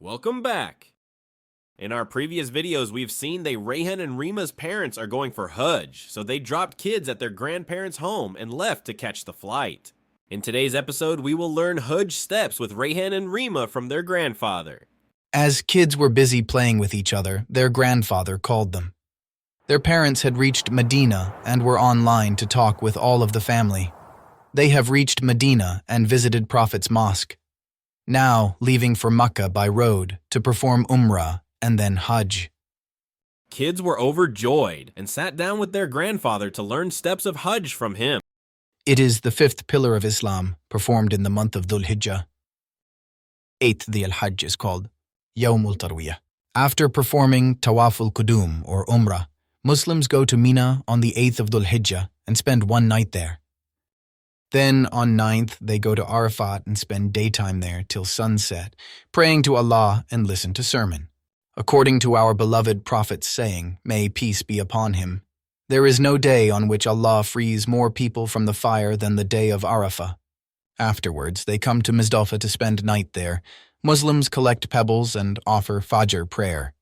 Welcome back. In our previous videos, we've seen that Rayhan and Rima's parents are going for Hajj, so they dropped kids at their grandparents' home and left to catch the flight. In today's episode, we will learn Hajj steps with Rayhan and Rima from their grandfather. As kids were busy playing with each other, their grandfather called them. Their parents had reached Medina and were online to talk with all of the family. They have reached Medina and visited Prophet's mosque, now leaving for Mecca by road to perform Umrah and then Hajj. Kids were overjoyed and sat down with their grandfather to learn steps of Hajj from him. It is the fifth pillar of Islam, performed in the month of Dhul Hijjah. Eighth Dhil Hajj is called Yawmul Tarwiyah. After performing Tawaf al-Qudum or Umrah, Muslims go to Mina on the 8th of Dhul Hijjah and spend one night there. Then on 9th, they go to Arafat and spend daytime there till sunset, praying to Allah and listen to sermon. According to our beloved Prophet's saying, may peace be upon him, there is no day on which Allah frees more people from the fire than the day of Arafah. Afterwards, they come to Muzdalifah to spend night there. Muslims collect pebbles and offer Fajr prayer,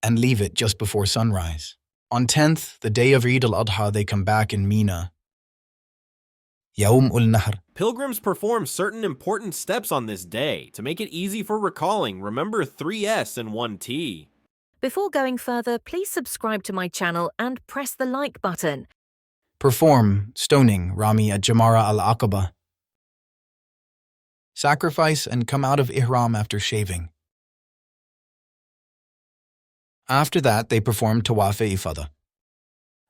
and leave it just before sunrise. On 10th, the day of Eid al-Adha, they come back in Mina. Yawm ul-Nahr. Pilgrims perform certain important steps on this day to make it easy for recalling. Remember 3 S and 1 T. Before going further, please subscribe to my channel and press the like button. Perform stoning Rami at Jamara al-Aqaba. Sacrifice and come out of Ihram after shaving. After that, they perform Tawaf Ifadah.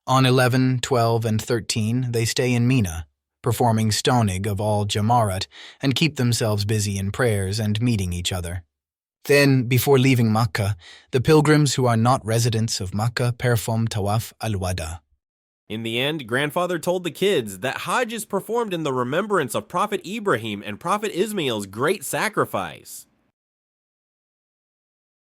On 11, 12, and 13, they stay in Mina, performing stoning of all Jamarat and keep themselves busy in prayers and meeting each other. Then, before leaving Makkah, the pilgrims who are not residents of Makkah perform Tawaf al-Wada. In the end, grandfather told the kids that Hajj is performed in the remembrance of Prophet Ibrahim and Prophet Ismail's great sacrifice.